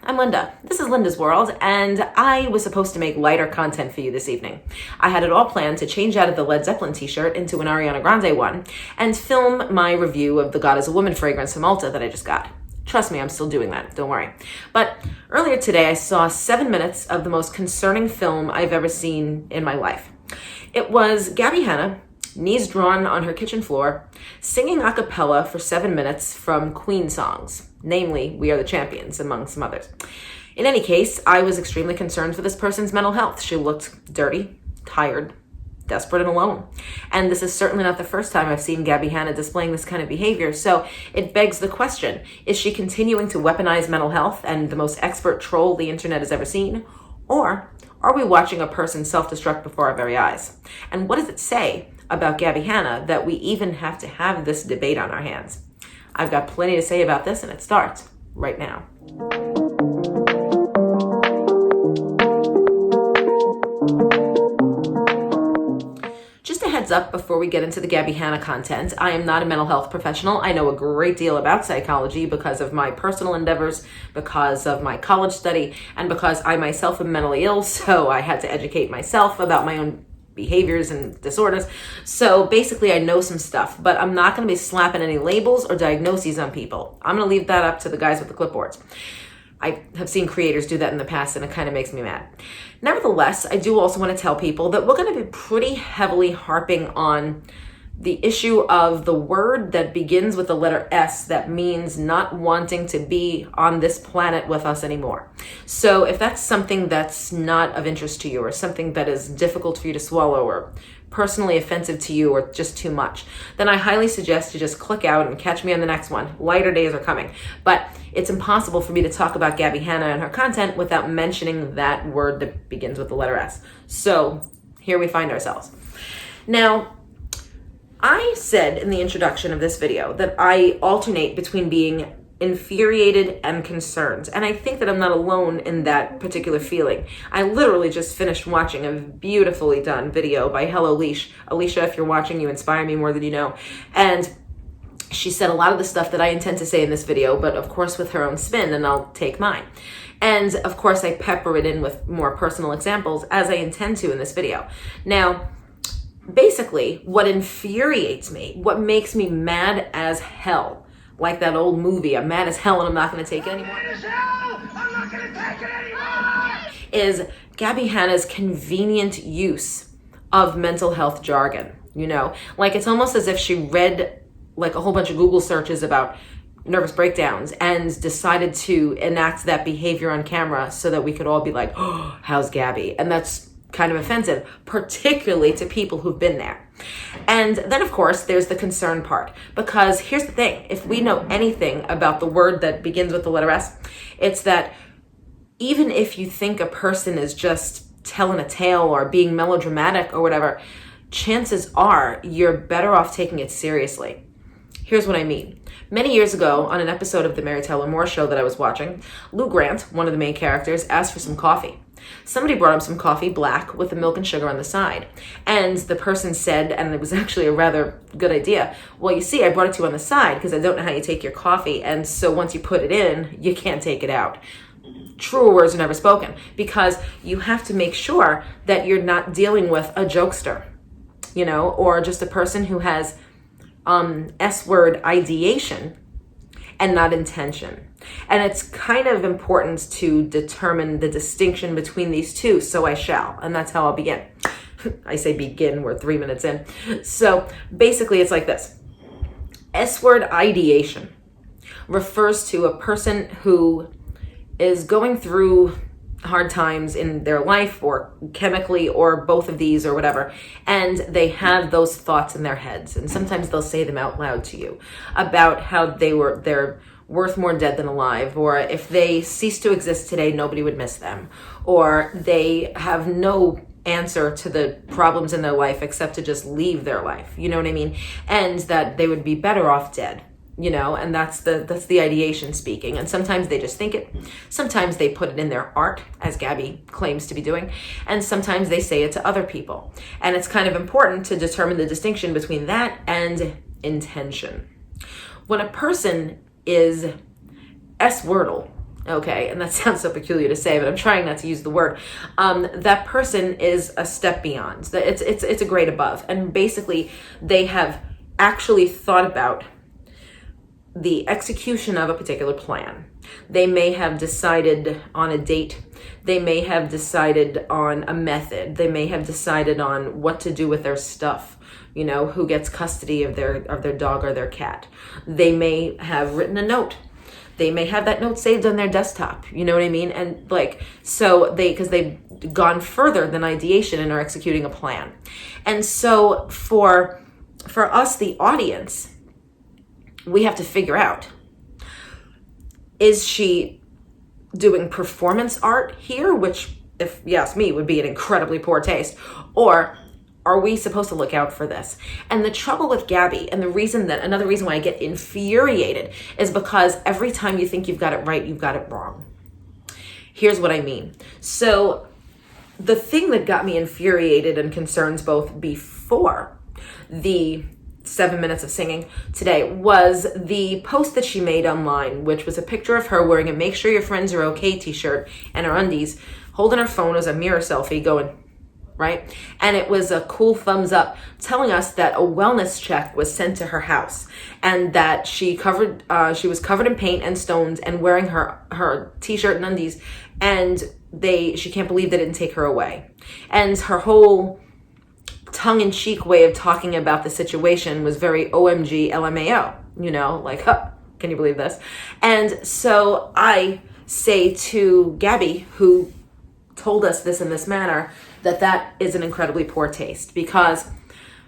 I'm Linda. This is Linda's World, and I was supposed to make lighter content for you this evening. I had it all planned to change out of the Led Zeppelin t-shirt into an Ariana Grande one and film my review of the God is a Woman fragrance from Ulta that I just got. Trust me, I'm still doing that, don't worry. But earlier today, I saw 7 minutes of the most concerning film I've ever seen in my life. It was Gabbie Hanna, knees drawn on her kitchen floor, singing a cappella for 7 minutes from Queen songs, namely We Are the Champions, among some others. In any case, I was extremely concerned for this person's mental health. She looked dirty, tired, desperate, and alone. And this is certainly not the first time I've seen Gabbie Hanna displaying this kind of behavior, so it begs the question, is she continuing to weaponize mental health and the most expert troll the internet has ever seen? Or are we watching a person self-destruct before our very eyes? And what does it say about Gabbie Hanna that we even have to have this debate on our hands? I've got plenty to say about this, and it starts right now. Just a heads up before we get into the Gabbie Hanna content, I am not a mental health professional. I know a great deal about psychology because of my personal endeavors, because of my college study, and because I myself am mentally ill, so I had to educate myself about my own behaviors and disorders. So basically I know some stuff, but I'm not going to be slapping any labels or diagnoses on people. I'm going to leave that up to the guys with the clipboards. I have seen creators do that in the past, and it kind of makes me mad. Nevertheless, I do also want to tell people that we're going to be pretty heavily harping on the issue of the word that begins with the letter S that means not wanting to be on this planet with us anymore. So if that's something that's not of interest to you, or something that is difficult for you to swallow, or personally offensive to you, or just too much, then I highly suggest you just click out and catch me on the next one. Lighter days are coming. But it's impossible for me to talk about Gabbie Hanna and her content without mentioning that word that begins with the letter S. So here we find ourselves. Now, I said in the introduction of this video that I alternate between being infuriated and concerned. And I think that I'm not alone in that particular feeling. I literally just finished watching a beautifully done video by Hello Leash. Alicia, if you're watching, you inspire me more than you know. And she said a lot of the stuff that I intend to say in this video, but of course with her own spin, and I'll take mine. And of course I pepper it in with more personal examples, as I intend to in this video. Now, basically, what infuriates me, what makes me mad as hell, like that old movie, I'm mad as hell and I'm not going to take it anymore, is Gabbie Hanna's convenient use of mental health jargon. You know, like it's almost as if she read like a whole bunch of Google searches about nervous breakdowns and decided to enact that behavior on camera so that we could all be like, oh, how's Gabbie? And that's kind of offensive, particularly to people who've been there. And then, of course, there's the concern part. Because here's the thing. If we know anything about the word that begins with the letter S, it's that even if you think a person is just telling a tale or being melodramatic or whatever, chances are you're better off taking it seriously. Here's what I mean. Many years ago, on an episode of the Mary Tyler Moore Show that I was watching, Lou Grant, one of the main characters, asked for some coffee. Somebody brought him some coffee, black, with the milk and sugar on the side. And the person said, and it was actually a rather good idea, well, you see, I brought it to you on the side because I don't know how you take your coffee, and so once you put it in, you can't take it out. Truer words are never spoken, because you have to make sure that you're not dealing with a jokester, you know, or just a person who has S-word ideation and not intention. And it's kind of important to determine the distinction between these two, so I shall, and that's how I'll begin. I say begin, we're 3 minutes in. So basically it's like this. S-word ideation refers to a person who is going through hard times in their life, or chemically, or both of these, or whatever, and they have those thoughts in their heads, and sometimes they'll say them out loud to you about how they're worth more dead than alive, or if they cease to exist today, nobody would miss them, or they have no answer to the problems in their life except to just leave their life, you know what I mean, and that they would be better off dead. You know, and that's the ideation speaking. And sometimes they just think it. Sometimes they put it in their art, as Gabbie claims to be doing. And sometimes they say it to other people. And it's kind of important to determine the distinction between that and intention. When a person is S-wordle, okay, and that sounds so peculiar to say, but I'm trying not to use the word, that person is a step beyond. It's a grade above. And basically, they have actually thought about the execution of a particular plan. They may have decided on a date. They may have decided on a method. They may have decided on what to do with their stuff. You know, who gets custody of their dog or their cat. They may have written a note. They may have that note saved on their desktop. You know what I mean? And like, so because they've gone further than ideation and are executing a plan. And so for us, the audience, we have to figure out, is she doing performance art here? Which, if you ask me, would be an incredibly poor taste. Or are we supposed to look out for this? And the trouble with Gabbie, and another reason why I get infuriated, is because every time you think you've got it right, you've got it wrong. Here's what I mean. So the thing that got me infuriated and concerns both before the 7 minutes of singing today was the post that she made online, which was a picture of her wearing a "Make Sure Your Friends Are Okay" t-shirt and her undies, holding her phone as a mirror selfie going, right? And it was a cool thumbs up telling us that a wellness check was sent to her house and that she was covered in paint and stones and wearing her t-shirt and undies, and she can't believe they didn't take her away. And her whole tongue-in-cheek way of talking about the situation was very OMG LMAO, you know, like, huh, can you believe this? And so I say to Gabbie, who told us this in this manner, that is an incredibly poor taste, because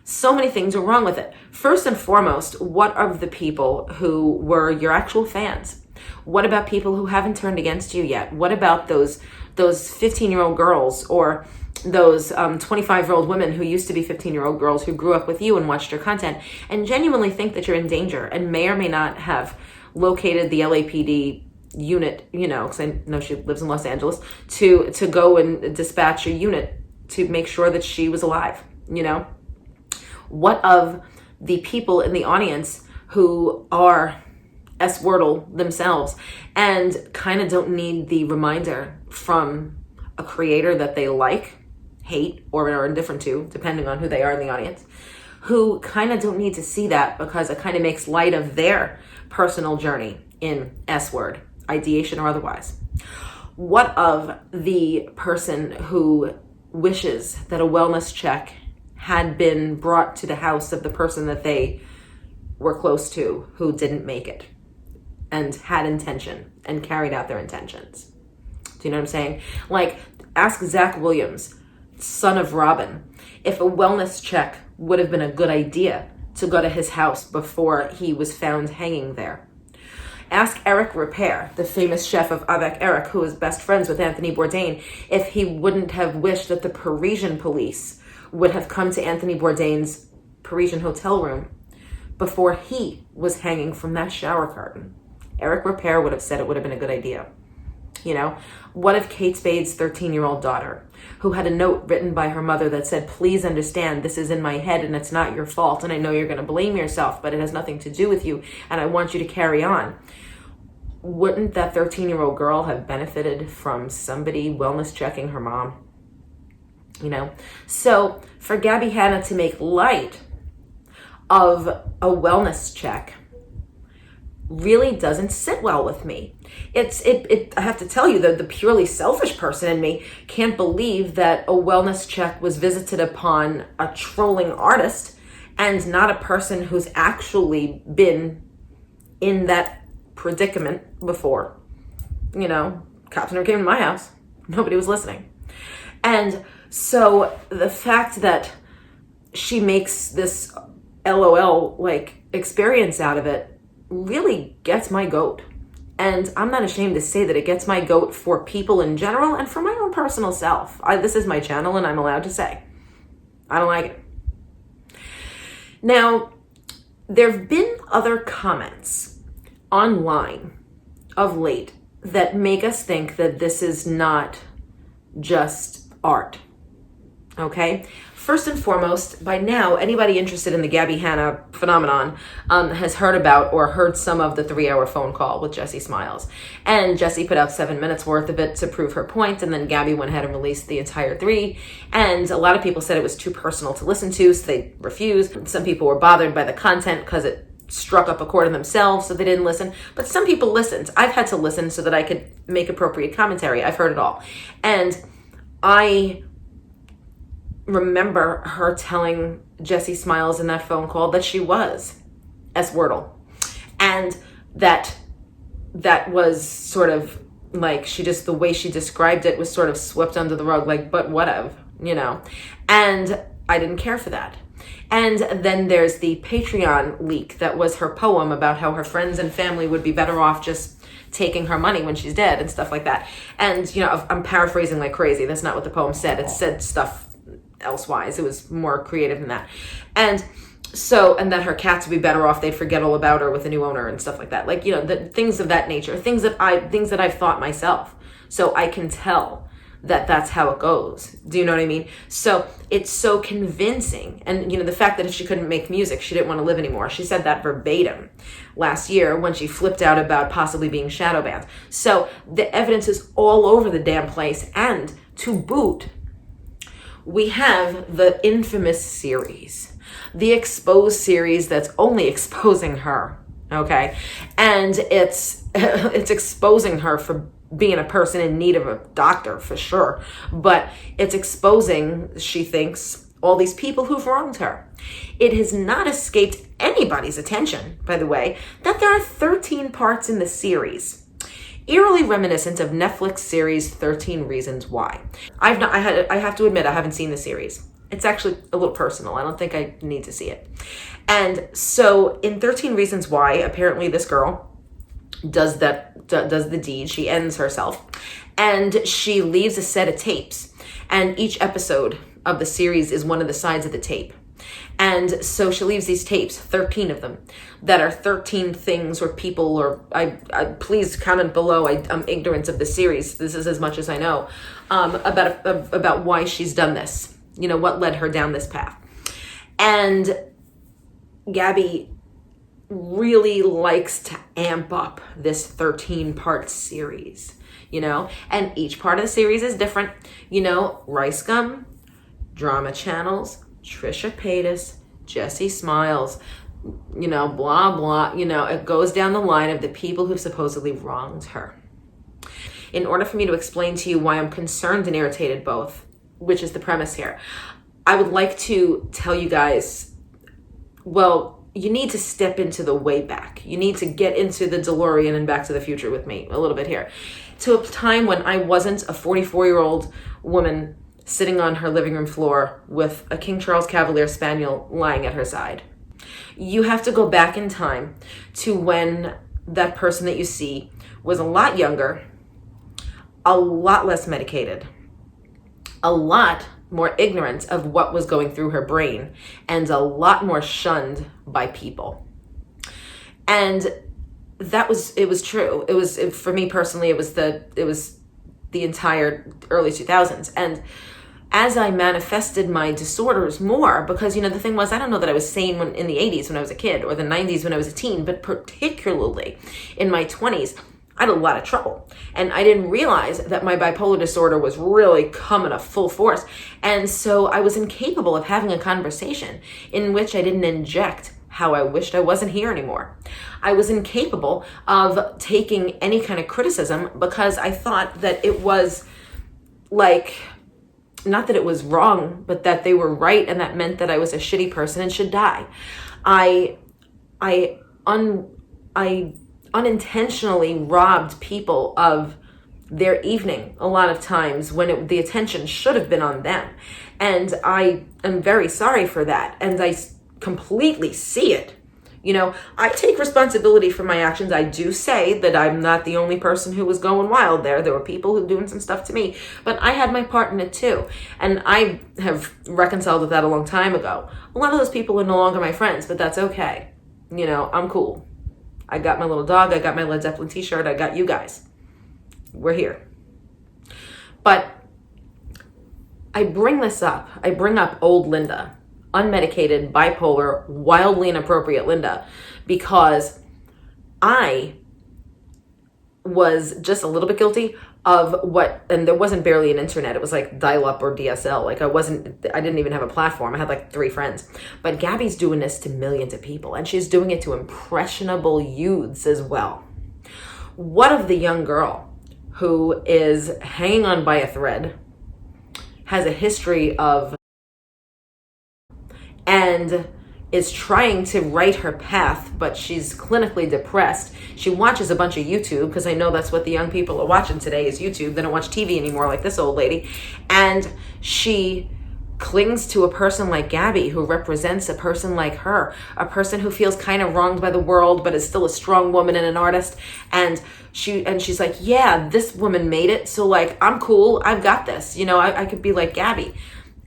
so many things are wrong with it. First and foremost, what of the people who were your actual fans? What about people who haven't turned against you yet? What about those 15-year-old girls or those 25-year-old women who used to be 15-year-old girls who grew up with you and watched your content and genuinely think that you're in danger and may or may not have located the LAPD unit, you know, because I know she lives in Los Angeles, to go and dispatch a unit to make sure that she was alive, you know? What of the people in the audience who are S-wordle themselves and kind of don't need the reminder from a creator that they like, hate, or are indifferent to, depending on who they are in the audience, who kind of don't need to see that because it kind of makes light of their personal journey in S-word, ideation or otherwise? What of the person who wishes that a wellness check had been brought to the house of the person that they were close to who didn't make it and had intention and carried out their intentions? Do you know what I'm saying? Like, ask Zach Williams, son of Robin, if a wellness check would have been a good idea to go to his house before he was found hanging there. Ask Eric Repair, the famous chef of Avec Eric, who is best friends with Anthony Bourdain, if he wouldn't have wished that the Parisian police would have come to Anthony Bourdain's Parisian hotel room before he was hanging from that shower curtain. Eric Repair would have said it would have been a good idea. You know, what if Kate Spade's 13-year-old daughter, who had a note written by her mother that said, "Please understand, this is in my head and it's not your fault, and I know you're going to blame yourself, but it has nothing to do with you, and I want you to carry on." Wouldn't that 13-year-old girl have benefited from somebody wellness checking her mom? You know? So for Gabbie Hanna to make light of a wellness check really doesn't sit well with me. I have to tell you that the purely selfish person in me can't believe that a wellness check was visited upon a trolling artist and not a person who's actually been in that predicament before. You know, cops never came to my house. Nobody was listening. And so the fact that she makes this LOL like experience out of it really gets my goat. And I'm not ashamed to say that it gets my goat for people in general and for my own personal self. This is my channel and I'm allowed to say, I don't like it. Now, there have been other comments online of late that make us think that this is not just art. Okay? First and foremost, by now, anybody interested in the Gabbie Hanna phenomenon has heard about or heard some of the 3-hour phone call with Jessie Smiles. And Jessie put out 7 minutes worth of it to prove her point, and then Gabbie went ahead and released the entire 3. And a lot of people said it was too personal to listen to, so they refused. Some people were bothered by the content because it struck up a chord in themselves, so they didn't listen. But some people listened. I've had to listen so that I could make appropriate commentary. I've heard it all. And I remember her telling Jessie Smiles in that phone call that she was S-Wordle. And that was sort of like, the way she described it was sort of swept under the rug, like, but whatever, And I didn't care for that. And then there's the Patreon leak that was her poem about how her friends and family would be better off just taking her money when she's dead and stuff like that. And, I'm paraphrasing like crazy. That's not what the poem said. It said stuff elsewise. It was more creative than that. And that her cats would be better off. They'd forget all about her with a new owner and stuff like that. Like, the things of that nature, things that I've thought myself. So I can tell that that's how it goes. Do you know what I mean? So it's so convincing. And, the fact that if she couldn't make music, she didn't want to live anymore. She said that verbatim last year when she flipped out about possibly being shadow banned. So the evidence is all over the damn place. And to boot, we have the infamous series, the exposed series that's only exposing her, okay? And it's exposing her for being a person in need of a doctor, for sure. But it's exposing, she thinks, all these people who've wronged her. It has not escaped anybody's attention, by the way, that there are 13 parts in the series, eerily reminiscent of Netflix series 13 Reasons Why. I have to admit, I haven't seen the series. It's actually a little personal. I don't think I need to see it. And so in 13 Reasons Why, apparently this girl does the deed. She ends herself, and she leaves a set of tapes, and each episode of the series is one of the sides of the tape. And so she leaves these tapes, 13 of them, that are 13 things or people, or I please comment below. I'm ignorant of the series. This is as much as I know about why she's done this. What led her down this path. And Gabbie really likes to amp up this 13-part series, and each part of the series is different. Rice Gum, Drama Channels, Trisha Paytas, Jessie Smiles, blah, blah, it goes down the line of the people who've supposedly wronged her. In order for me to explain to you why I'm concerned and irritated both, which is the premise here, I would like to tell you guys, well, you need to step into the way back. You need to get into the DeLorean and Back to the Future with me a little bit here. To a time when I wasn't a 44-year-old woman sitting on her living room floor with a King Charles Cavalier Spaniel lying at her side. You have to go back in time to when that person that you see was a lot younger, a lot less medicated, a lot more ignorant of what was going through her brain, and a lot more shunned by people. And it was true. For me personally, it was the entire early 2000s. And as I manifested my disorders more, because, the thing was, I don't know that I was sane in the 80s when I was a kid, or the 90s when I was a teen, but particularly in my 20s, I had a lot of trouble. And I didn't realize that my bipolar disorder was really coming to full force. And so I was incapable of having a conversation in which I didn't inject how I wished I wasn't here anymore. I was incapable of taking any kind of criticism because I thought that it was like, not that it was wrong, but that they were right, and that meant that I was a shitty person and should die. I unintentionally robbed people of their evening a lot of times when the attention should have been on them. And I am very sorry for that. And I completely see it. I take responsibility for my actions. I do say that I'm not the only person who was going wild there. There were people who were doing some stuff to me, but I had my part in it too. And I have reconciled with that a long time ago. A lot of those people are no longer my friends, but that's okay. I'm cool. I got my little dog. I got my Led Zeppelin t-shirt. I got you guys. We're here. But I bring this up. I bring up old Linda, unmedicated, bipolar, wildly inappropriate Linda, because I was just a little bit guilty of what, and there wasn't barely an internet. It was like dial-up or DSL. Like I didn't even have a platform. I had like 3 friends. But Gabbie's doing this to millions of people, and she's doing it to impressionable youths as well. What of the young girl who is hanging on by a thread, has a history of, and is trying to write her path, but she's clinically depressed. She watches a bunch of YouTube, because I know that's what the young people are watching today is YouTube. They don't watch TV anymore like this old lady. And she clings to a person like Gabbie, who represents a person like her, a person who feels kind of wronged by the world, but is still a strong woman and an artist. And she's like, yeah, this woman made it, so like, I'm cool, I've got this, I could be like Gabbie.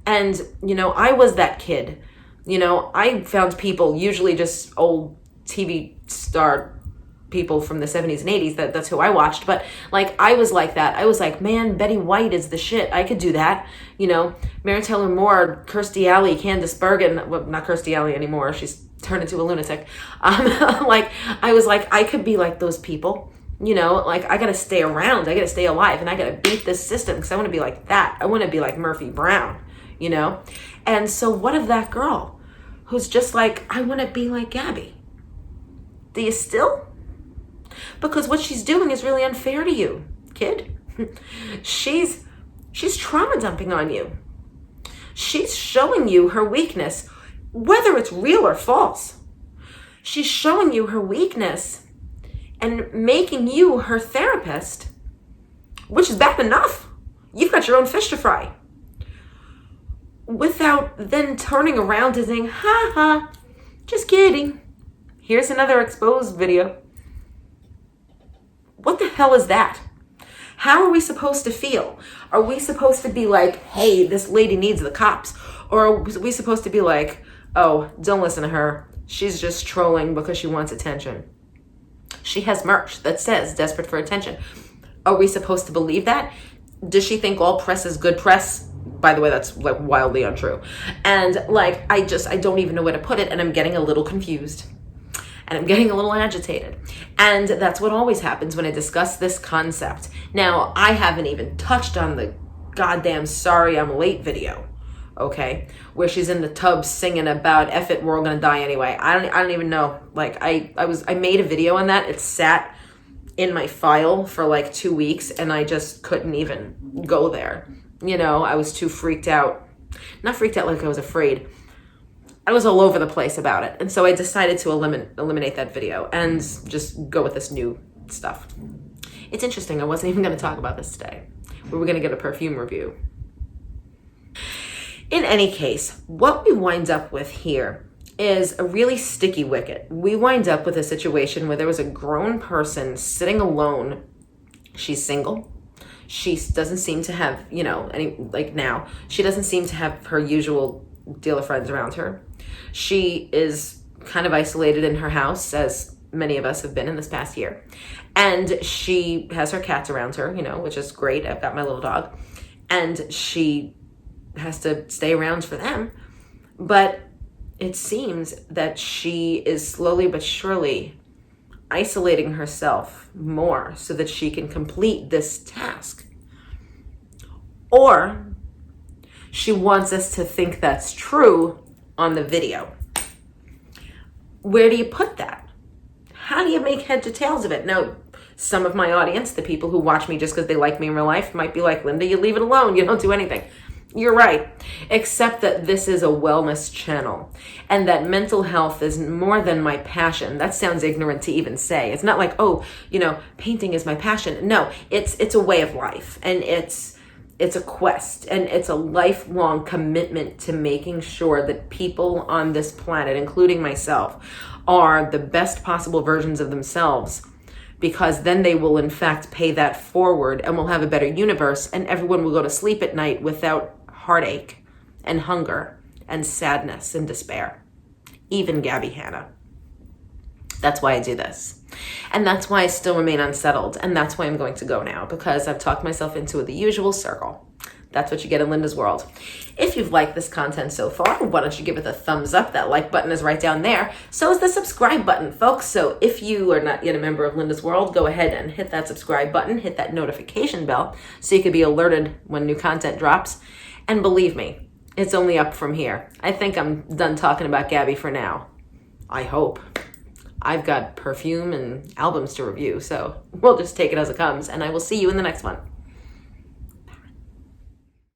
And I was that kid. I found people, usually just old TV star people from the 70s and 80s, that's who I watched. But like, I was like that. I was like, man, Betty White is the shit. I could do that. Mary Taylor Moore, Kirstie Alley, Candice Bergen, well, not Kirstie Alley anymore. She's turned into a lunatic. Like, I was like, I could be like those people. Like, I gotta stay around. I gotta stay alive, and I gotta beat this system, because I want to be like that. I want to be like Murphy Brown, And so what of that girl who's just like, I want to be like Gabbie? Do you still? Because what she's doing is really unfair to you, kid. She's trauma dumping on you. She's showing you her weakness, whether it's real or false. She's showing you her weakness and making you her therapist, which is bad enough. You've got your own fish to fry. Without then turning around and saying, ha ha, just kidding. Here's another exposed video. What the hell is that? How are we supposed to feel? Are we supposed to be like, hey, this lady needs the cops? Or are we supposed to be like, oh, don't listen to her. She's just trolling because she wants attention. She has merch that says desperate for attention. Are we supposed to believe that? Does she think all press is good press? By the way, that's like wildly untrue. And like, I don't even know where to put it. And I'm getting a little confused. And I'm getting a little agitated. And that's what always happens when I discuss this concept. Now, I haven't even touched on the goddamn sorry I'm late video. Okay? Where she's in the tub singing about F it, we're all gonna die anyway. I don't even know. Like, I made a video on that. It sat in my file for like 2 weeks, and I just couldn't even go there. I was too freaked out. Not freaked out like I was afraid. I was all over the place about it. And so I decided to eliminate that video and just go with this new stuff. It's interesting. I wasn't even going to talk about this today. We were going to get a perfume review. In any case, what we wind up with here is a really sticky wicket. We wind up with a situation where there was a grown person sitting alone. She's single. She doesn't seem to have, any, like now, she doesn't seem to have her usual deal of friends around her. She is kind of isolated in her house, as many of us have been in this past year. And she has her cats around her, which is great. I've got my little dog. And she has to stay around for them. But it seems that she is slowly but surely isolating herself more so that she can complete this task. Or she wants us to think that's true on the video. Where do you put that? How do you make heads or tails of it? Now, some of my audience, the people who watch me just because they like me in real life, might be like, Linda, you leave it alone. You don't do anything. You're right. Except that this is a wellness channel, and that mental health is more than my passion. That sounds ignorant to even say. It's not like, oh, painting is my passion. No, it's a way of life, and it's a quest, and it's a lifelong commitment to making sure that people on this planet, including myself, are the best possible versions of themselves, because then they will in fact pay that forward, and we'll have a better universe, and everyone will go to sleep at night without heartache and hunger and sadness and despair. Even Gabbie Hanna. That's why I do this. And that's why I still remain unsettled. And that's why I'm going to go now, because I've talked myself into the usual circle. That's what you get in Linda's world. If you've liked this content so far, why don't you give it a thumbs up? That like button is right down there. So is the subscribe button, folks. So if you are not yet a member of Linda's World, go ahead and hit that subscribe button, hit that notification bell so you can be alerted when new content drops. And believe me, it's only up from here. I think I'm done talking about Gabbie for now. I hope. I've got perfume and albums to review, so we'll just take it as it comes, and I will see you in the next one.